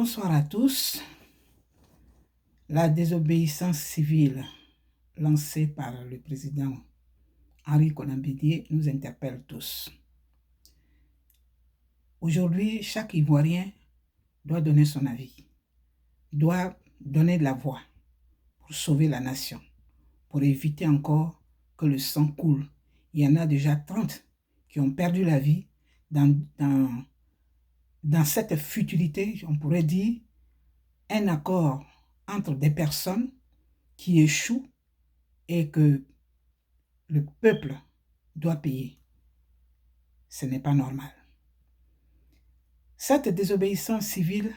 Bonsoir à tous. La désobéissance civile lancée par le président Henri Konan Bédié nous interpelle tous. Aujourd'hui, chaque Ivoirien doit donner son avis, doit donner de la voix pour sauver la nation, pour éviter encore que le sang coule. Il y en a déjà 30 qui ont perdu la vie dans cette futilité, on pourrait dire, un accord entre des personnes qui échouent et que le peuple doit payer. Ce n'est pas normal. Cette désobéissance civile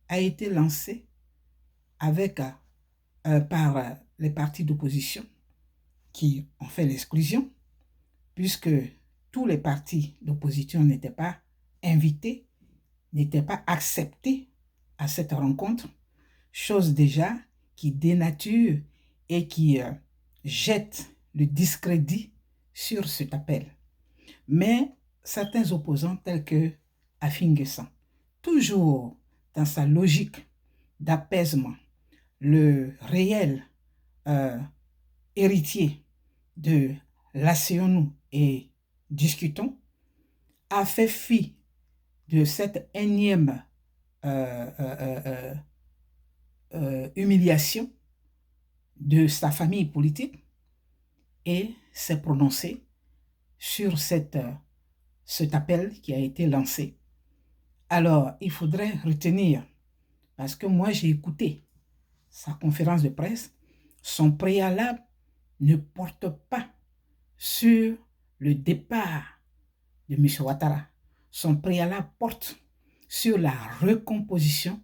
a été lancée par les partis d'opposition qui ont fait l'exclusion, puisque tous les partis d'opposition n'étaient pas invités, n'étaient pas acceptés à cette rencontre, chose déjà qui dénature et qui jette le discrédit sur cet appel. Mais certains opposants tels que Afin N'Guessan, toujours dans sa logique d'apaisement, le réel héritier de Lassez-nous et discutons, a fait fi de cette énième humiliation de sa famille politique et s'est prononcé sur cet appel qui a été lancé. Alors, il faudrait retenir, parce que moi j'ai écouté sa conférence de presse, son préalable ne porte pas sur le départ de M. Ouattara. Son préalable porte sur la recomposition,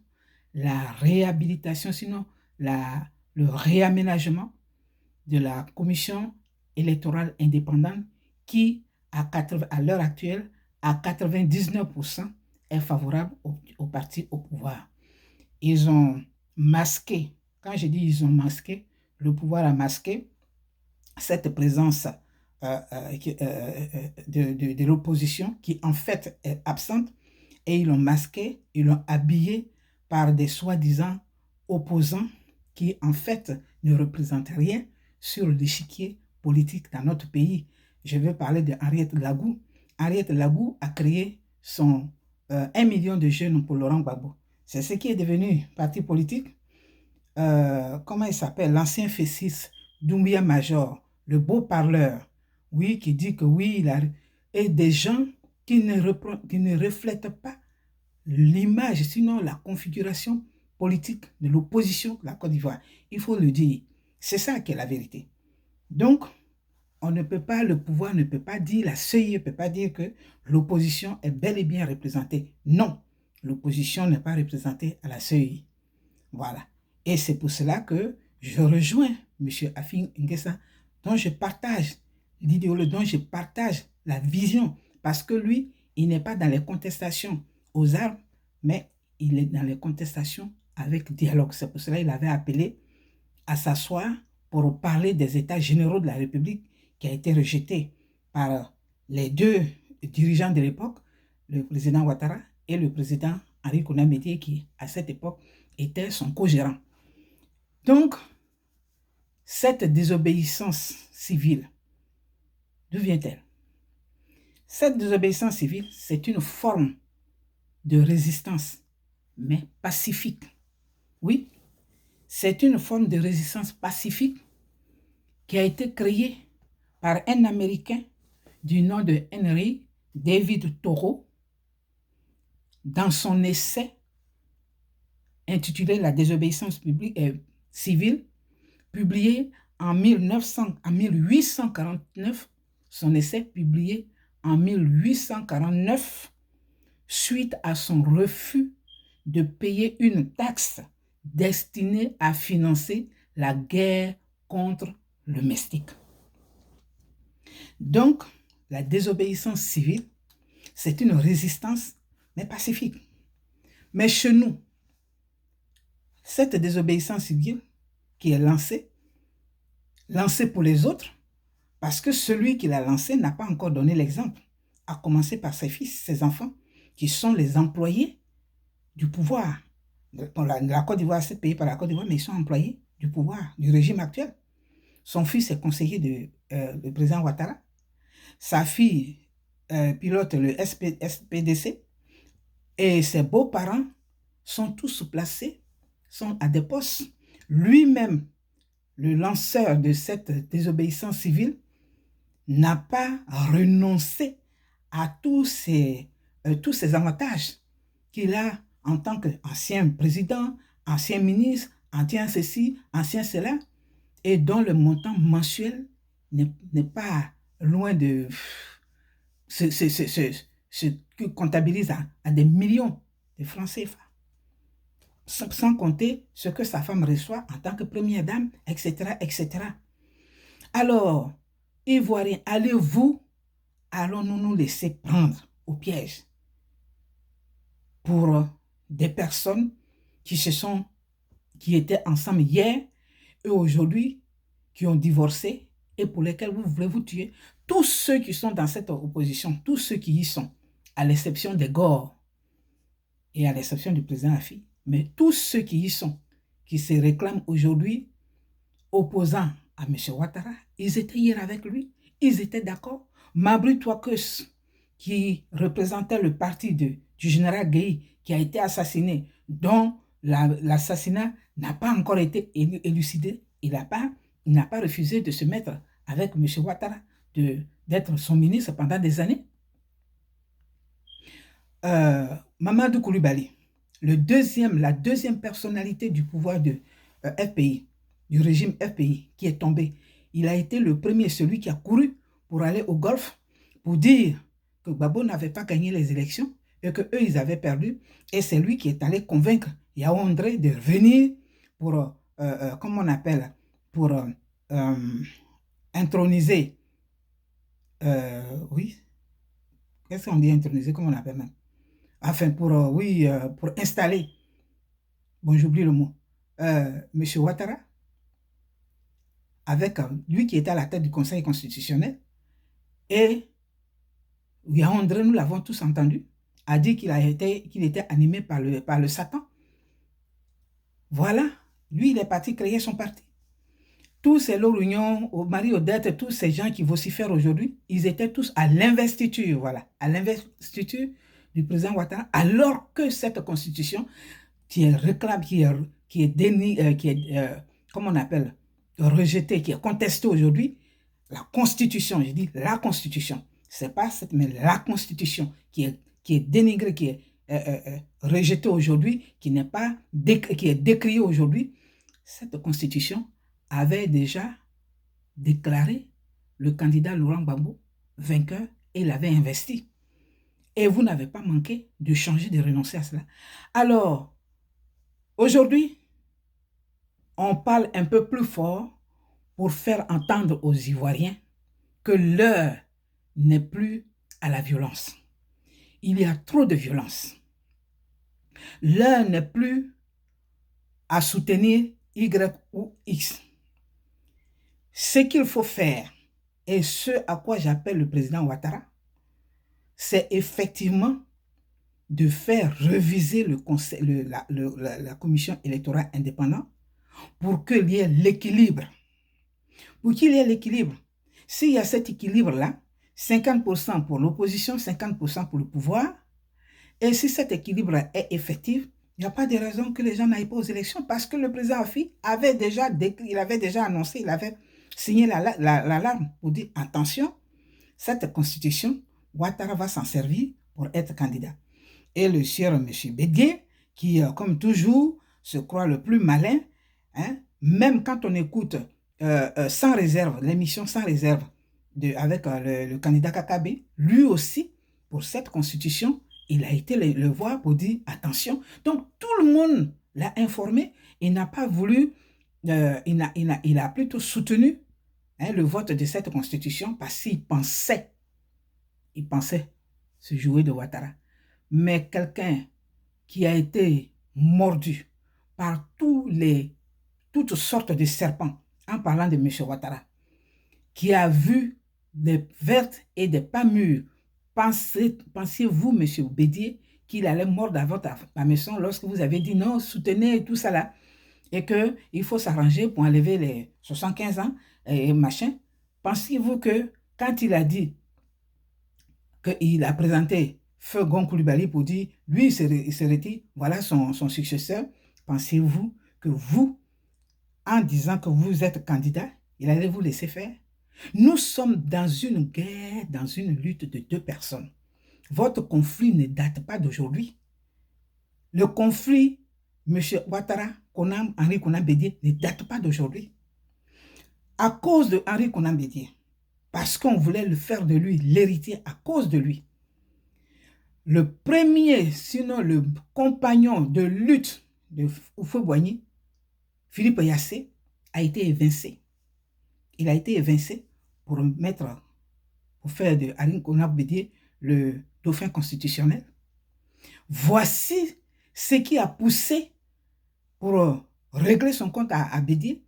la réhabilitation, sinon le réaménagement de la commission électorale indépendante qui, à l'heure actuelle, à 99%, est favorable au parti au pouvoir. Ils ont masqué, quand je dis ils ont masqué, le pouvoir a masqué cette présence de l'opposition qui en fait est absente, et ils l'ont masqué, ils l'ont habillé par des soi-disant opposants qui en fait ne représentent rien sur l'échiquier politique dans notre pays. Je veux parler de Henriette Lagou. Henriette Lagou a créé son 1 million de jeunes pour Laurent Gbagbo. C'est ce qui est devenu parti politique. Comment il s'appelle? L'ancien F6, Doumbia Major, le beau parleur, oui, qui dit que oui, il a... Et des gens qui ne reflètent pas l'image, sinon la configuration politique de l'opposition de la Côte d'Ivoire. Il faut le dire. C'est ça qui est la vérité. Donc, on ne peut pas, le pouvoir ne peut pas dire, la CEI ne peut pas dire que l'opposition est bel et bien représentée. Non, l'opposition n'est pas représentée à la CEI. Voilà. Et c'est pour cela que je rejoins M. Afin N'Guessan, dont je partage l'idéologie, dont je partage la vision, parce que lui, il n'est pas dans les contestations aux armes, mais il est dans les contestations avec dialogue. C'est pour cela qu'il avait appelé à s'asseoir pour parler des états généraux de la République qui a été rejeté par les deux dirigeants de l'époque, le président Ouattara et le président Henri Konan Bédié, qui à cette époque était son co-gérant. Donc, cette désobéissance civile, d'où vient-elle? Cette désobéissance civile, c'est une forme de résistance, mais pacifique. Oui, c'est une forme de résistance pacifique qui a été créée par un Américain du nom de Henry David Thoreau dans son essai intitulé La désobéissance civile, publié en 1849, son essai publié en 1849, suite à son refus de payer une taxe destinée à financer la guerre contre le Mexique. Donc, la désobéissance civile, c'est une résistance, mais pacifique. Mais chez nous, cette désobéissance civile qui est lancée pour les autres, parce que celui qui l'a lancée n'a pas encore donné l'exemple, à commencer par ses fils, ses enfants, qui sont les employés du pouvoir. La Côte d'Ivoire, c'est payé par la Côte d'Ivoire, mais ils sont employés du pouvoir, du régime actuel. Son fils est conseiller du président Ouattara. Sa fille pilote le SPDC. Et ses beaux-parents sont tous placés, sont à des postes. Lui-même, le lanceur de cette désobéissance civile, n'a pas renoncé à tous ces avantages qu'il a en tant qu'ancien président, ancien ministre, ancien ceci, ancien cela, et dont le montant mensuel n'est pas loin de ce que comptabilise à des millions de francs CFA. Sans compter ce que sa femme reçoit en tant que première dame, etc., etc. Alors, Ivoiriens, allons-nous nous laisser prendre au piège pour des personnes qui étaient ensemble hier et aujourd'hui, qui ont divorcé et pour lesquels vous voulez vous tuer. Tous ceux qui sont dans cette opposition, tous ceux qui y sont, à l'exception des Gore et à l'exception du président Afi, mais tous ceux qui y sont, qui se réclament aujourd'hui opposants à M. Ouattara, ils étaient hier avec lui, ils étaient d'accord. Mabry Touakos, qui représentait le parti du général Gueye, qui a été assassiné, dont l'assassinat n'a pas encore été élucidé, il n'a pas refusé de se mettre avec M. Ouattara, d'être son ministre pendant des années. Mamadou Koulibaly, la deuxième personnalité du pouvoir de FPI, du régime FPI, qui est tombé, il a été le premier, celui qui a couru pour aller au Golfe, pour dire que Gbagbo n'avait pas gagné les élections et qu'eux, ils avaient perdu. Et c'est lui qui est allé convaincre Yaoundé de venir pour, comment on appelle, pour introniser, oui, qu'est-ce qu'on dit introniser, comment on appelle même? Enfin, pour installer, bon, j'oublie le mot, M. Ouattara, avec lui qui était à la tête du Conseil constitutionnel, et Yaoundé, nous l'avons tous entendu, a dit qu'il était animé par le Satan. Voilà, lui, il est parti créer son parti. Tous ces Lorugnon, Marie-Odette, tous ces gens qui vocifèrent aujourd'hui, ils étaient tous à l'investiture, voilà, à l'investiture du président Ouattara, alors que cette constitution qui est réclamée, qui est comment on appelle, rejetée, qui est contestée aujourd'hui, la constitution, je dis la constitution, c'est pas cette, mais la constitution qui est dénigrée, qui est rejetée aujourd'hui, qui est décriée aujourd'hui, cette constitution avait déjà déclaré le candidat Laurent Gbagbo vainqueur et il avait investi. Et vous n'avez pas manqué de changer, de renoncer à cela. Alors, aujourd'hui, on parle un peu plus fort pour faire entendre aux Ivoiriens que l'heure n'est plus à la violence. Il y a trop de violence. L'heure n'est plus à soutenir Y ou X. Ce qu'il faut faire, et ce à quoi j'appelle le président Ouattara, c'est effectivement de faire reviser la commission électorale indépendante pour qu'il y ait l'équilibre. Pour qu'il y ait l'équilibre. S'il y a cet équilibre-là, 50% pour l'opposition, 50% pour le pouvoir, et si cet équilibre est effectif, il n'y a pas de raison que les gens n'aillent pas aux élections parce que le président Afi avait déjà annoncé, il avait signé l'alarme pour dire attention, cette constitution, Ouattara va s'en servir pour être candidat. Et le cher M. Bédié, qui, comme toujours, se croit le plus malin, hein, même quand on écoute sans réserve, l'émission sans réserve avec le candidat Kakabe, lui aussi, pour cette constitution, il a été le voir pour dire attention. Donc, tout le monde l'a informé. Il n'a pas voulu, il a plutôt soutenu le vote de cette constitution parce qu'il pensait se jouer de Ouattara. Mais quelqu'un qui a été mordu par toutes sortes de serpents, en parlant de M. Ouattara, qui a vu des vertes et des pas mûres, pensez-vous, M. Bédié, qu'il allait mordre à votre maison lorsque vous avez dit non, soutenez tout ça là, et qu'il faut s'arranger pour enlever les 75 ans et machin. Pensez-vous que quand il a dit qu'il a présenté Feu Gon Coulibaly pour dire, lui, il se retire, voilà son successeur, pensez-vous que vous, en disant que vous êtes candidat, il allait vous laisser faire? Nous sommes dans une guerre, dans une lutte de deux personnes. Votre conflit ne date pas d'aujourd'hui. Le conflit, M. Ouattara, Henri Konan Bédié, ne date pas d'aujourd'hui. À cause de Henri Konan Bédié, parce qu'on voulait le faire de lui l'héritier à cause de lui, le premier, sinon le compagnon de lutte de Houphouët-Boigny, Philippe Yassé, a été évincé. Il a été évincé pour faire de Henri Konan Bédié le dauphin constitutionnel. Voici ce qui a poussé pour régler son compte à Bédié,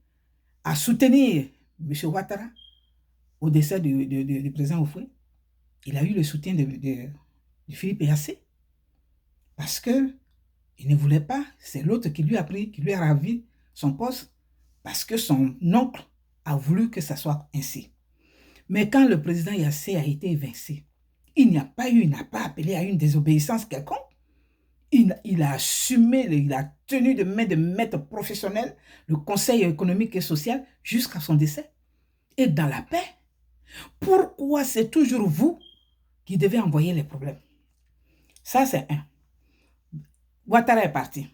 à soutenir M. Ouattara au décès du président Houphouët. Il a eu le soutien de Philippe Yassé parce qu'il ne voulait pas, c'est l'autre qui lui a pris, qui lui a ravi son poste parce que son oncle a voulu que ça soit ainsi. Mais quand le président Yassé a été évincé, il n'a pas appelé à une désobéissance quelconque. Il a assumé, il a tenu de main de maître professionnel le Conseil économique et social jusqu'à son décès. Et dans la paix. Pourquoi c'est toujours vous qui devez envoyer les problèmes? Ça, c'est un. Ouattara est parti.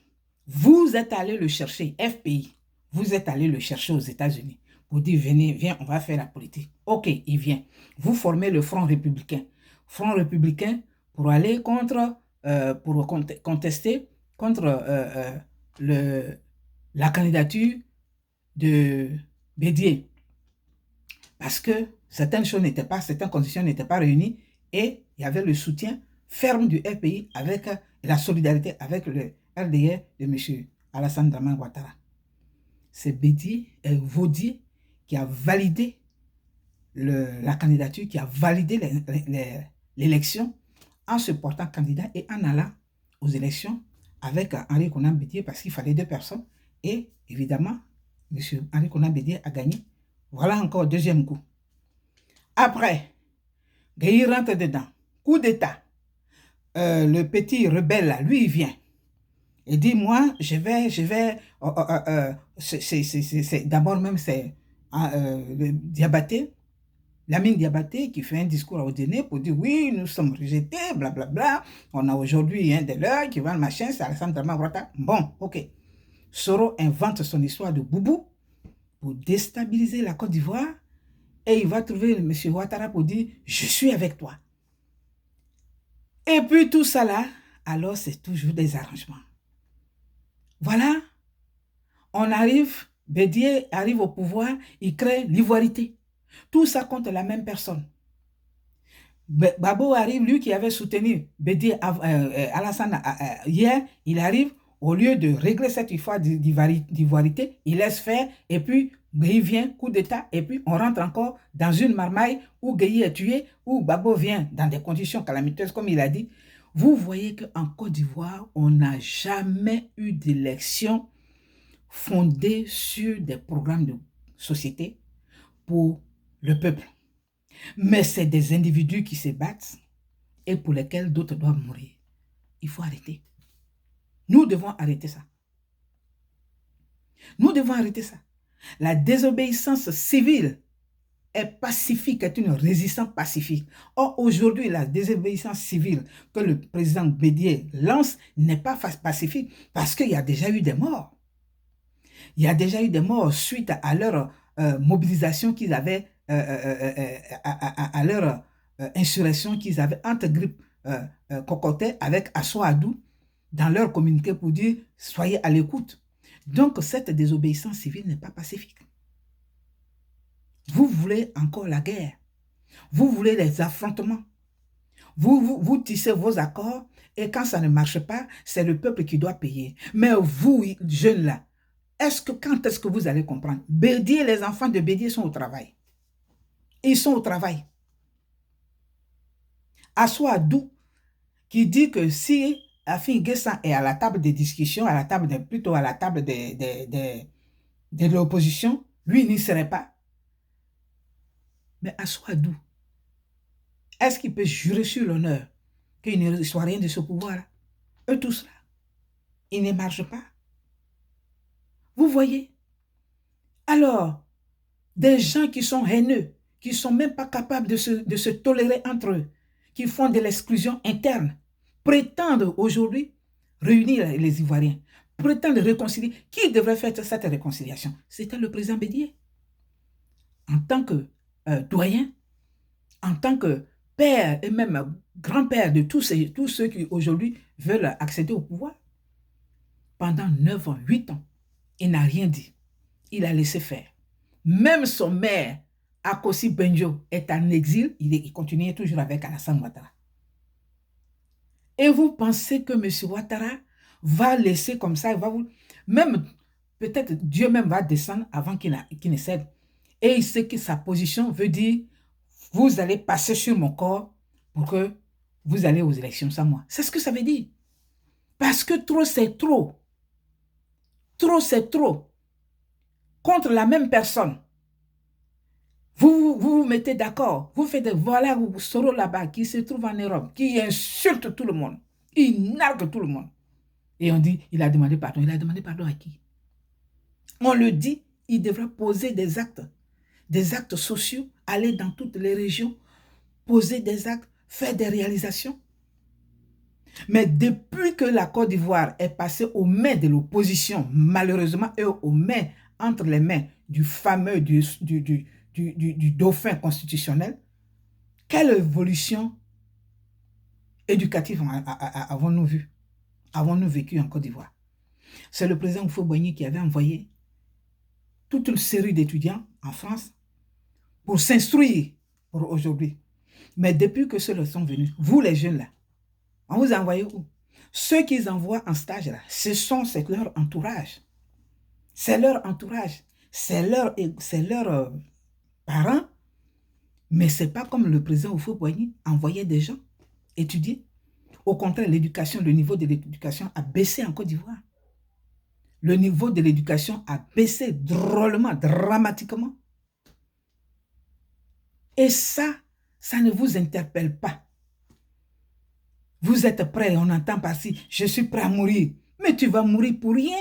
Vous êtes allé le chercher, FPI. Vous êtes allé le chercher aux États-Unis pour dire, venez, viens, on va faire la politique. Ok, il vient. Vous formez le Front républicain. Front républicain pour aller contre, pour contester contre la candidature de Bédié. Parce que certaines conditions n'étaient pas réunies et il y avait le soutien ferme du FPI avec la solidarité avec le RDR de M. Alassane Dramane Ouattara. C'est Vaudier qui a validé la candidature, qui a validé l'élection en se portant candidat et en allant aux élections avec Henri Konan Bédié parce qu'il fallait 2 personnes. Et évidemment, M. Henri Konan Bédié a gagné. Voilà encore deuxième coup. Après, Gaï rentre dedans. Coup d'État. Le petit rebelle, là, lui, il vient. Il dit, moi, je vais... D'abord même, c'est le Diabaté, Lamine Diabaté, qui fait un discours au dîner pour dire, oui, nous sommes rejetés, blablabla. On a aujourd'hui des leurs qui vendent machin, c'est Alassane Dramane Ouattara. Bon, ok. Soro invente son histoire de boubou pour déstabiliser la Côte d'Ivoire et il va trouver M. Ouattara pour dire « Je suis avec toi ». Et puis tout ça là, alors c'est toujours des arrangements. Voilà, on arrive, Bédié arrive au pouvoir, il crée l'ivoirité. Tout ça contre la même personne. Babo arrive, lui qui avait soutenu Bédié Alassane hier, il arrive, au lieu de régler cette histoire d'ivoirité, il laisse faire et puis Gueye vient, coup d'État, et puis on rentre encore dans une marmaille où Gueye est tué, où Babo vient dans des conditions calamiteuses, comme il a dit. Vous voyez qu'en Côte d'Ivoire, on n'a jamais eu d'élection fondée sur des programmes de société pour le peuple. Mais c'est des individus qui se battent et pour lesquels d'autres doivent mourir. Il faut arrêter. Nous devons arrêter ça. Nous devons arrêter ça. La désobéissance civile est pacifique, est une résistance pacifique. Or, aujourd'hui, la désobéissance civile que le président Bédié lance n'est pas pacifique parce qu'il y a déjà eu des morts. Il y a déjà eu des morts suite à leur mobilisation qu'ils avaient, à leur insurrection qu'ils avaient entre grippe Cocotet avec Assoadou dans leur communiqué pour dire « Soyez à l'écoute ». Donc, cette désobéissance civile n'est pas pacifique. Vous voulez encore la guerre. Vous voulez les affrontements. Vous tissez vos accords et quand ça ne marche pas, c'est le peuple qui doit payer. Mais vous, jeunes là, quand est-ce que vous allez comprendre? Bédié, les enfants de Bédié sont au travail. Ils sont au travail. Assoadou, qui dit que si Afin Guessan est à la table des discussions, plutôt à la table de l'opposition, lui n'y serait pas. Mais Assouadou, est-ce qu'il peut jurer sur l'honneur qu'il ne soit rien de ce pouvoir-là? Eux tous là, ils ne marchent pas. Vous voyez? Alors, des gens qui sont haineux, qui ne sont même pas capables de se tolérer entre eux, qui font de l'exclusion interne, prétendent aujourd'hui réunir les Ivoiriens, prétendent réconcilier. Qui devrait faire cette réconciliation? C'était le président Bédier. En tant que doyen, en tant que père et même grand-père de tous ceux qui aujourd'hui veulent accéder au pouvoir. Pendant 9 ans, 8 ans, il n'a rien dit. Il a laissé faire. Même son maire, Akossi Benjo, est en exil. Il continuait toujours avec Alassane Ouattara. Et vous pensez que M. Ouattara va laisser comme ça, même peut-être Dieu même va descendre avant qu'il ne cède. Et il sait que sa position veut dire, vous allez passer sur mon corps pour que vous allez aux élections sans moi. C'est ce que ça veut dire. Parce que trop, c'est trop. Trop, c'est trop. Contre la même personne. Vous mettez d'accord. Vous faites, voilà Soro là-bas qui se trouve en Europe, qui insulte tout le monde. Il nargue tout le monde. Et on dit, il a demandé pardon. Il a demandé pardon à qui? On le dit, il devra poser des actes sociaux, aller dans toutes les régions, poser des actes, faire des réalisations. Mais depuis que la Côte d'Ivoire est passée aux mains de l'opposition, malheureusement, et aux mains, entre les mains du fameux, du dauphin constitutionnel, quelle évolution éducative avons-nous vu? Avons-nous vécu en Côte d'Ivoire? C'est le président Houphouët-Boigny qui avait envoyé toute une série d'étudiants en France pour s'instruire pour aujourd'hui. Mais depuis que ceux-là sont venus, vous les jeunes là, on vous a envoyé où? Ceux qu'ils envoient en stage là, c'est leur entourage. C'est leur entourage. C'est leurs parents. Mais ce n'est pas comme le président Houphouët-Boigny envoyait des gens étudier. Au contraire, le niveau de l'éducation a baissé en Côte d'Ivoire. Le niveau de l'éducation a baissé drôlement, dramatiquement. Et ça ne vous interpelle pas. Vous êtes prêts, on entend par-ci, je suis prêt à mourir. Mais tu vas mourir pour rien.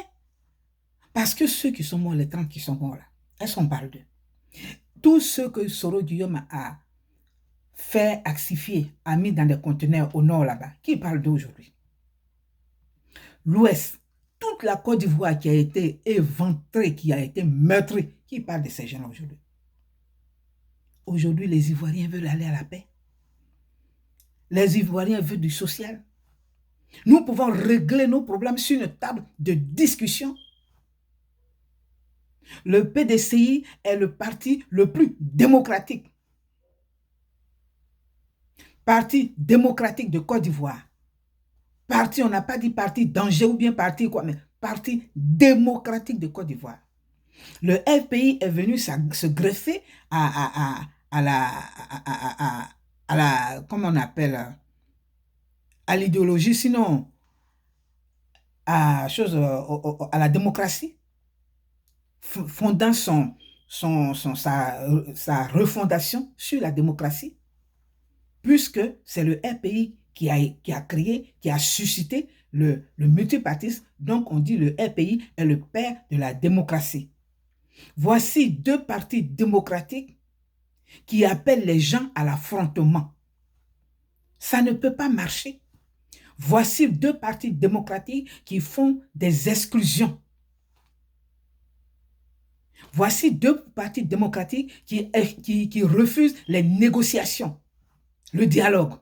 Parce que ceux qui sont morts, les 30 qui sont morts là, est-ce qu'on parle d'eux? Tous ceux que Soro Guillaume a fait axifier, a mis dans des conteneurs au nord là-bas, qui parle d'aujourd'hui? L'Ouest, toute la Côte d'Ivoire qui a été éventrée, qui a été meurtrie, qui parle de ces gens-là aujourd'hui? Aujourd'hui, les Ivoiriens veulent aller à la paix. Les Ivoiriens veulent du social. Nous pouvons régler nos problèmes sur une table de discussion. Le PDCI est le parti le plus démocratique. Parti démocratique de Côte d'Ivoire. Parti, on n'a pas dit parti danger ou bien parti quoi, mais parti démocratique de Côte d'Ivoire. Le FPI est venu se greffer à la, comment on appelle, à l'idéologie, sinon à la démocratie, fondant sa refondation sur la démocratie, puisque c'est le RPI qui a créé, qui a suscité le multipartisme. Donc on dit le RPI est le père de la démocratie. Voici deux partis démocratiques qui appellent les gens à l'affrontement. Ça ne peut pas marcher. Voici deux partis démocratiques qui font des exclusions. Voici deux partis démocratiques qui refusent les négociations, le dialogue.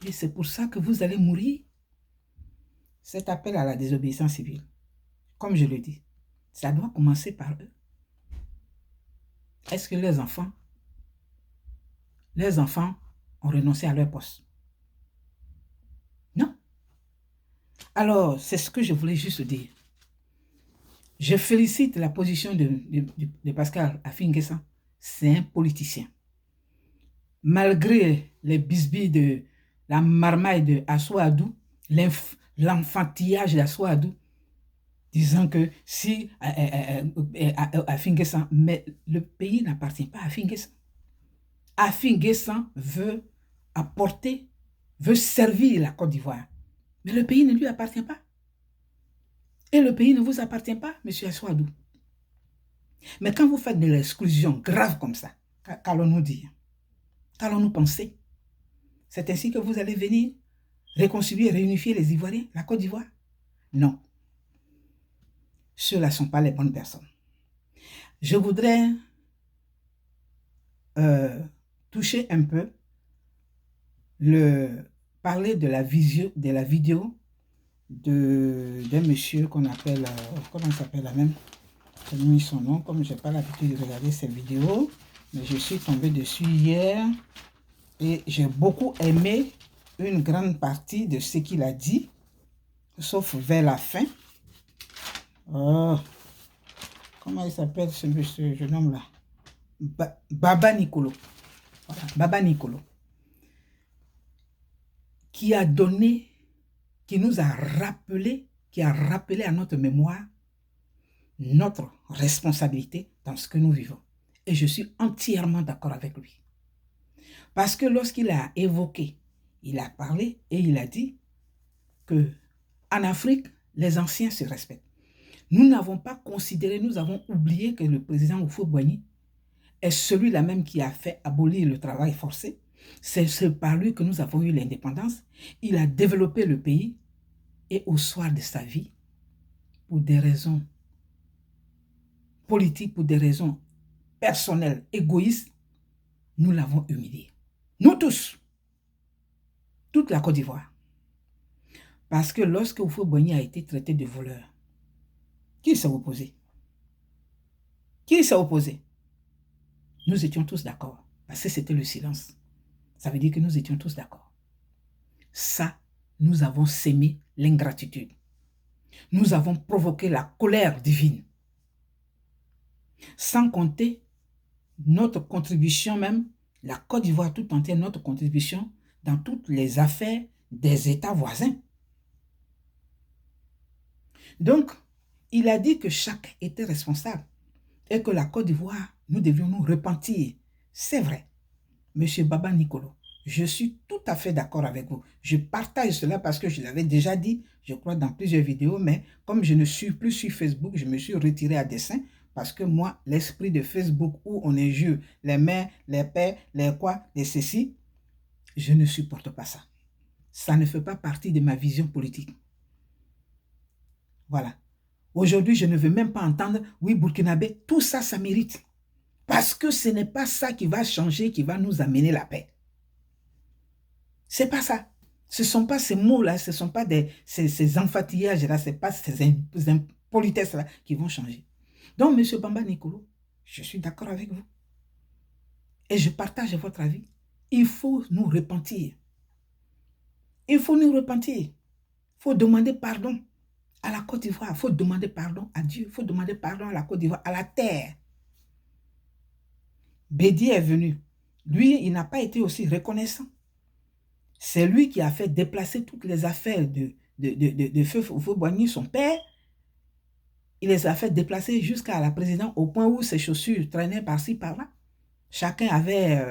Et c'est pour ça que vous allez mourir. Cet appel à la désobéissance civile, comme je le dis, ça doit commencer par eux. Est-ce que les enfants ont renoncé à leur poste? Non. Alors, c'est ce que je voulais juste dire. Je félicite la position de Pascal Affi N'Guessan. C'est un politicien. Malgré les bisbilles la marmaille de Assoadou, l'enfantillage d'Assoadou, disant que si à Finguessan, mais le pays n'appartient pas à Finguessan. Afin-Guessan veut apporter, veut servir la Côte d'Ivoire. Mais le pays ne lui appartient pas. Et le pays ne vous appartient pas, M. Assoadou. Mais quand vous faites de l'exclusion grave comme ça, qu'allons-nous dire? Qu'allons-nous penser? C'est ainsi que vous allez venir réconcilier, réunifier les Ivoiriens, la Côte d'Ivoire? Non. Ceux-là ne sont pas les bonnes personnes. Je voudrais toucher un peu, parler de la vidéo d'un monsieur qu'on appelle, comment il s'appelle la même? J'ai mis son nom, comme je n'ai pas l'habitude de regarder ces vidéos, mais je suis tombé dessus hier et j'ai beaucoup aimé une grande partie de ce qu'il a dit, sauf vers la fin. Oh, comment il s'appelle ce monsieur, je nomme là? Baba Nicolo. Voilà, Baba Nicolo. Qui a donné, qui nous a rappelé, qui a rappelé à notre mémoire notre responsabilité dans ce que nous vivons. Et je suis entièrement d'accord avec lui. Parce que lorsqu'il a évoqué, il a parlé et il a dit que en Afrique, les anciens se respectent. Nous n'avons pas considéré, nous avons oublié que le président Houphouët-Boigny est celui-là même qui a fait abolir le travail forcé. C'est par lui que nous avons eu l'indépendance. Il a développé le pays et au soir de sa vie, pour des raisons politiques, pour des raisons personnelles, égoïstes, nous l'avons humilié. Nous tous, toute la Côte d'Ivoire. Parce que lorsque Houphouët-Boigny a été traité de voleur, qui s'est opposé? Qui s'est opposé? Nous étions tous d'accord, parce que c'était le silence. Ça veut dire que nous étions tous d'accord. Ça, nous avons sémé l'ingratitude. Nous avons provoqué la colère divine. Sans compter notre contribution même, la Côte d'Ivoire tout entière, notre contribution dans toutes les affaires des États voisins. Donc, il a dit que chacun était responsable et que la Côte d'Ivoire, nous devions nous repentir. C'est vrai, Monsieur Baba Nicolo, je suis tout à fait d'accord avec vous. Je partage cela parce que je l'avais déjà dit, je crois, dans plusieurs vidéos, mais comme je ne suis plus sur Facebook, je me suis retiré à dessein parce que moi, l'esprit de Facebook où on injure les mères, les pères, les quoi, les ceci, je ne supporte pas ça. Ça ne fait pas partie de ma vision politique. Voilà. Aujourd'hui, je ne veux même pas entendre, oui, Burkinabé, tout ça, ça mérite. Parce que ce n'est pas ça qui va changer, qui va nous amener la paix. C'est pas ça. Ce ne sont pas ces mots-là, ce ne sont pas ces enfantillages-là, ce n'est pas ces impolitesses-là qui vont changer. Donc, M. Baba Nicolo, je suis d'accord avec vous. Et je partage votre avis. Il faut nous repentir. Il faut nous repentir. Il faut demander pardon à la Côte d'Ivoire. Il faut demander pardon à Dieu. Il faut demander pardon à la Côte d'Ivoire, à la terre. Bédi est venu. Lui, il n'a pas été aussi reconnaissant. C'est lui qui a fait déplacer toutes les affaires de Feu Houphouët-Boigny, son père. Il les a fait déplacer jusqu'à la présidence au point où ses chaussures traînaient par-ci, par-là. Chacun avait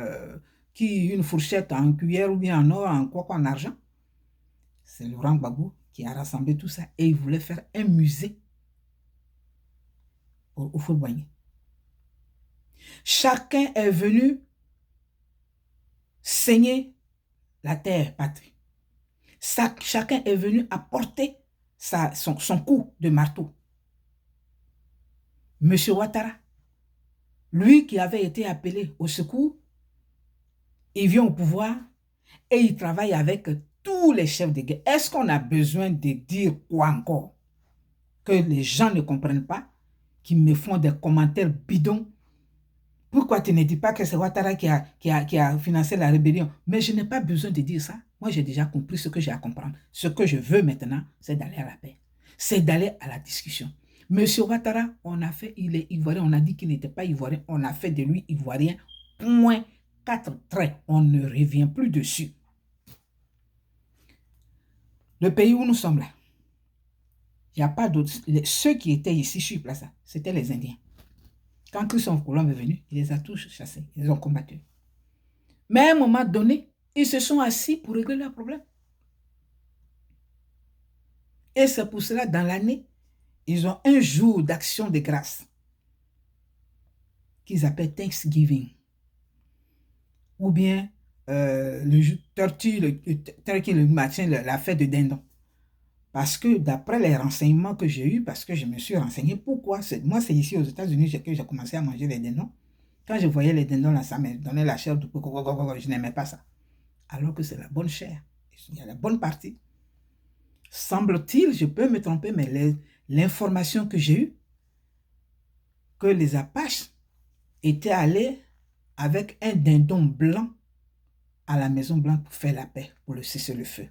une fourchette en cuillère ou bien en or, en quoi en argent. C'est Laurent Gbagbo qui a rassemblé tout ça et il voulait faire un musée pour Houphouët-Boigny. Chacun est venu saigner la terre patrie. Chacun est venu apporter son coup de marteau. Monsieur Ouattara, lui qui avait été appelé au secours, il vient au pouvoir et il travaille avec tous les chefs de guerre. Est-ce qu'on a besoin de dire quoi encore? Que les gens ne comprennent pas, qui me font des commentaires bidons. Pourquoi tu ne dis pas que c'est Ouattara qui a financé la rébellion? Mais je n'ai pas besoin de dire ça. Moi, j'ai déjà compris ce que j'ai à comprendre. Ce que je veux maintenant, c'est d'aller à la paix. C'est d'aller à la discussion. Monsieur Ouattara, il est ivoirien. On a dit qu'il n'était pas ivoirien. On a fait de lui ivoirien. Point 4 traits. On ne revient plus dessus. le pays où nous sommes là, il n'y a pas d'autres. Ceux qui étaient ici sur place, c'était les Indiens. Quand Christophe Colomb est venu, il les a tous chassés, ils les ont combattus. Mais à un moment donné, ils se sont assis pour régler leurs problèmes. Et c'est pour cela, dans l'année, ils ont un jour d'action de grâce qu'ils appellent Thanksgiving. Ou bien le turkey le matin, la fête de dindon. Parce que d'après les renseignements que j'ai eus, parce que je me suis renseigné, pourquoi moi c'est ici aux États-Unis que j'ai commencé à manger les dindons. Quand je voyais les dindons là, ça me donnait la chair, je n'aimais pas ça. Alors que c'est la bonne chair, il y a la bonne partie. Semble-t-il, je peux me tromper, mais l'information que j'ai eue, que les Apaches étaient allés avec un dindon blanc à la Maison Blanche pour faire la paix, pour le cessez-le-feu.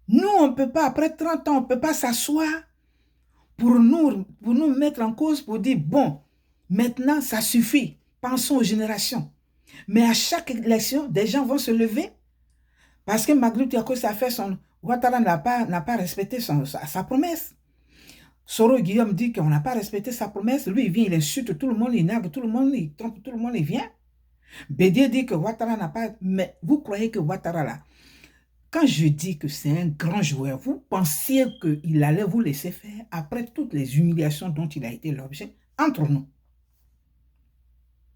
Nous, on ne peut pas, après 30 ans, on ne peut pas s'asseoir pour nous mettre en cause, pour dire, bon, maintenant, ça suffit, pensons aux générations. Mais à chaque élection, des gens vont se lever parce que Magloire Diakos a fait son... Ouattara n'a pas respecté sa promesse. Soro Guillaume dit qu'on n'a pas respecté sa promesse. Lui, il vient, il insulte tout le monde, il nargue tout le monde, il trompe tout le monde, il vient. Bédier dit que Ouattara n'a pas... Mais vous croyez que Ouattara, là, quand je dis que c'est un grand joueur, vous pensiez qu'il allait vous laisser faire après toutes les humiliations dont il a été l'objet entre nous?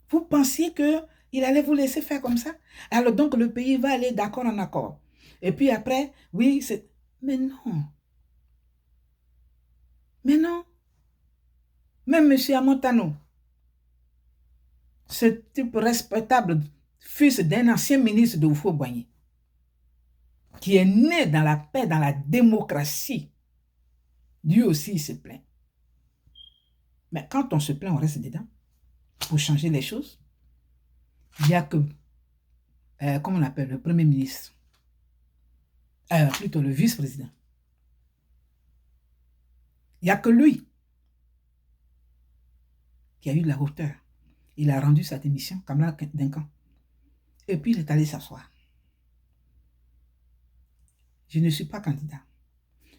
Vous pensiez qu'il allait vous laisser faire comme ça? Alors donc le pays va aller d'accord en accord. Et puis après, oui, c'est... Mais non. Mais non. Même M. Amontano, ce type respectable, fils d'un ancien ministre de Houphouët-Boigny, qui est né dans la paix, dans la démocratie, lui aussi il se plaint. Mais quand on se plaint, on reste dedans. Pour changer les choses, il n'y a que, comment on appelle, le premier ministre, plutôt le vice-président. Il n'y a que lui qui a eu de la hauteur. Il a rendu sa démission, Kamala Duncan. Et puis il est allé s'asseoir. Je ne suis pas candidat.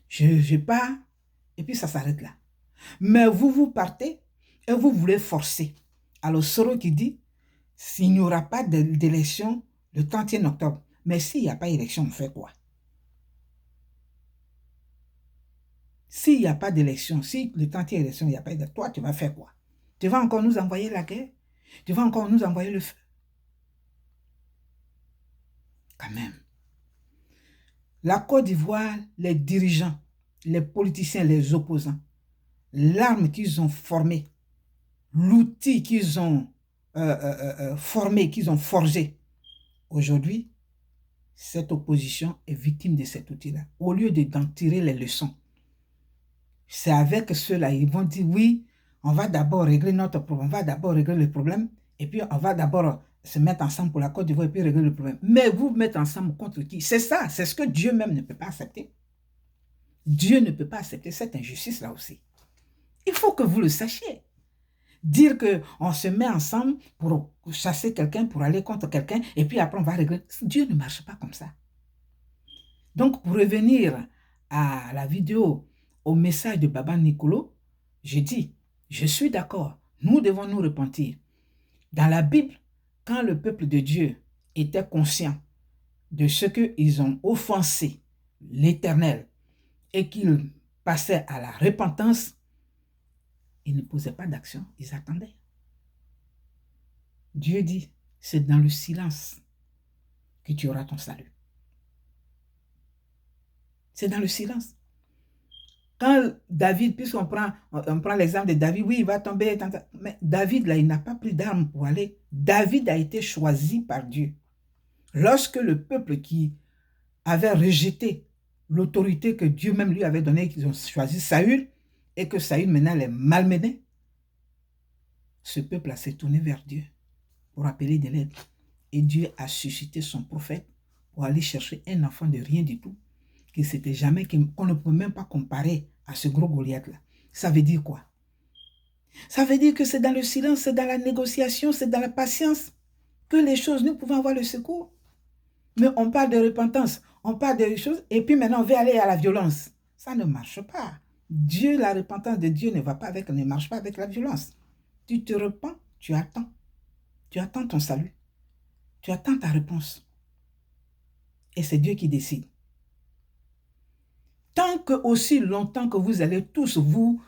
Je pars, et puis ça s'arrête là. Mais vous partez et vous voulez forcer. Alors Soro qui dit, s'il n'y aura pas d'élection le 31 octobre, mais s'il n'y a pas d'élection, on fait quoi? S'il n'y a pas d'élection, si le 31 élection, il n'y a pas d'élection, toi, tu vas faire quoi? Tu vas encore nous envoyer la guerre? Tu vas encore nous envoyer le feu? Quand même. La Côte d'Ivoire, les dirigeants, les politiciens, les opposants, l'arme qu'ils ont formée, l'outil qu'ils ont formé, qu'ils ont forgé, aujourd'hui, cette opposition est victime de cet outil-là. Au lieu d'en tirer les leçons, c'est avec ceux-là, ils vont dire, oui, on va d'abord régler notre problème, on va d'abord régler le problème, et puis on va d'abord se mettre ensemble pour la Côte d'Ivoire et puis régler le problème. Mais vous mettre ensemble contre qui? C'est ça, c'est ce que Dieu même ne peut pas accepter. Dieu ne peut pas accepter cette injustice-là aussi. Il faut que vous le sachiez. Dire qu'on se met ensemble pour chasser quelqu'un, pour aller contre quelqu'un, et puis après on va régler. Dieu ne marche pas comme ça. Donc pour revenir à la vidéo, au message de Baba Nicolo, je dis, je suis d'accord, nous devons nous repentir. Dans la Bible, quand le peuple de Dieu était conscient de ce qu'ils ont offensé l'Éternel et qu'ils passaient à la repentance, ils ne posaient pas d'action, ils attendaient. Dieu dit, c'est dans le silence que tu auras ton salut. C'est dans le silence. Quand David, puisqu'on prend l'exemple de David, oui, il va tomber. Mais David, là, il n'a pas pris d'armes pour aller. David a été choisi par Dieu. Lorsque le peuple qui avait rejeté l'autorité que Dieu même lui avait donnée, qu'ils ont choisi Saül, et que Saül maintenant les malmenait, ce peuple-là s'est tourné vers Dieu pour appeler de l'aide. Et Dieu a suscité son prophète pour aller chercher un enfant de rien du tout, qui c'était jamais, qu'on ne peut même pas comparer à ce gros Goliath-là. Ça veut dire quoi? Ça veut dire que c'est dans le silence, c'est dans la négociation, c'est dans la patience que les choses, nous pouvons avoir le secours. Mais on parle de repentance, on parle des choses, et puis maintenant on veut aller à la violence. Ça ne marche pas. Dieu, la repentance de Dieu ne marche pas avec la violence. Tu te repens, tu attends. Tu attends ton salut. Tu attends ta réponse. Et c'est Dieu qui décide. Tant que aussi longtemps que vous allez tous vous,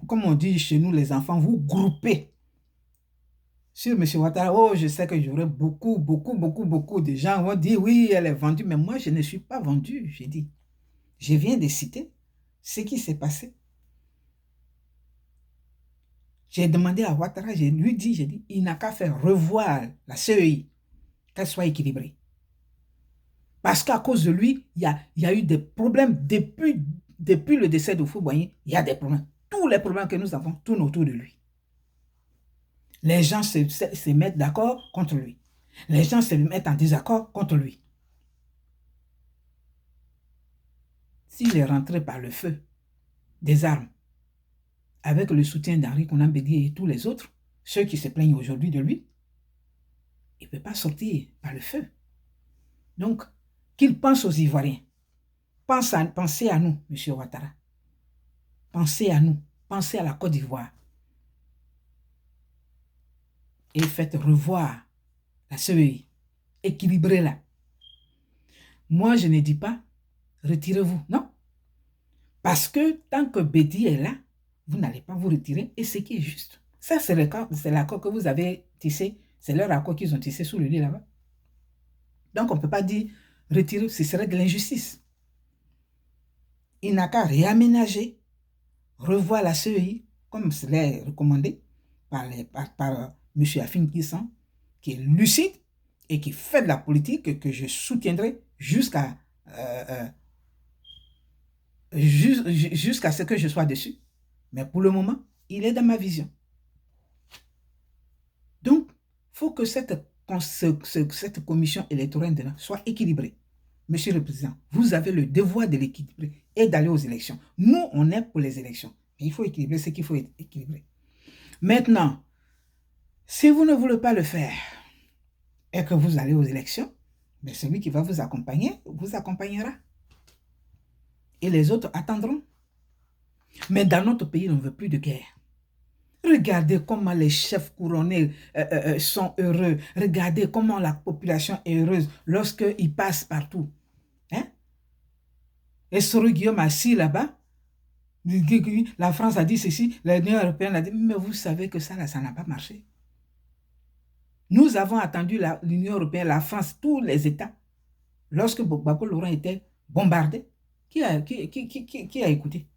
comme on dit chez nous les enfants, vous grouper sur M. Ouattara. Oh, je sais que j'aurai beaucoup de gens vont dire oui, elle est vendue, mais moi je ne suis pas vendue, j'ai dit. Je viens de citer ce qui s'est passé. J'ai demandé à Ouattara, j'ai dit, il n'a qu'à faire revoir la CEI, qu'elle soit équilibrée. Parce qu'à cause de lui, il y a eu des problèmes depuis le décès de Houphouët-Boigny. Il y a des problèmes. Tous les problèmes que nous avons tournent autour de lui. Les gens se mettent d'accord contre lui. Les gens se mettent en désaccord contre lui. S'il est rentré par le feu des armes, avec le soutien d'Henri Konan Bédié et tous les autres, ceux qui se plaignent aujourd'hui de lui, il ne peut pas sortir par le feu. Donc, qu'il pense aux Ivoiriens. Pensez à nous, M. Ouattara. Pensez à nous. Pensez à la Côte d'Ivoire. Et faites revoir la CEI. Équilibrez-la. Moi, je ne dis pas, retirez-vous. Non. Parce que tant que Bédi est là, vous n'allez pas vous retirer. Et ce qui est juste. Ça, c'est l'accord que vous avez tissé. C'est leur accord qu'ils ont tissé sous le lit là-bas. Donc, on ne peut pas dire retirer, ce serait de l'injustice. Il n'a qu'à réaménager, revoir la CEI, comme cela recommandé par M. Afin Kissan, qui est lucide et qui fait de la politique que je soutiendrai jusqu'à ce que je sois dessus. Mais pour le moment, il est dans ma vision. Donc, il faut que cette commission électorale soit équilibrée. Monsieur le Président, vous avez le devoir de l'équilibrer et d'aller aux élections. Nous, on est pour les élections. Mais il faut équilibrer ce qu'il faut équilibrer. Maintenant, si vous ne voulez pas le faire et que vous allez aux élections, mais celui qui va vous accompagner vous accompagnera. Et les autres attendront. Mais dans notre pays, on ne veut plus de guerre. Regardez comment les chefs couronnés sont heureux. Regardez comment la population est heureuse lorsqu'ils passent partout. Hein? Et Soro Guillaume assis là-bas, la France a dit ceci, l'Union européenne a dit, mais vous savez que ça n'a pas marché. Nous avons attendu l'Union européenne, la France, tous les États, lorsque Gbagbo Laurent était bombardé. Qui a écouté?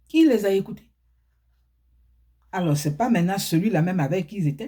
Qui les a écoutés? Alors, ce n'est pas maintenant celui-là même avec qui ils étaient.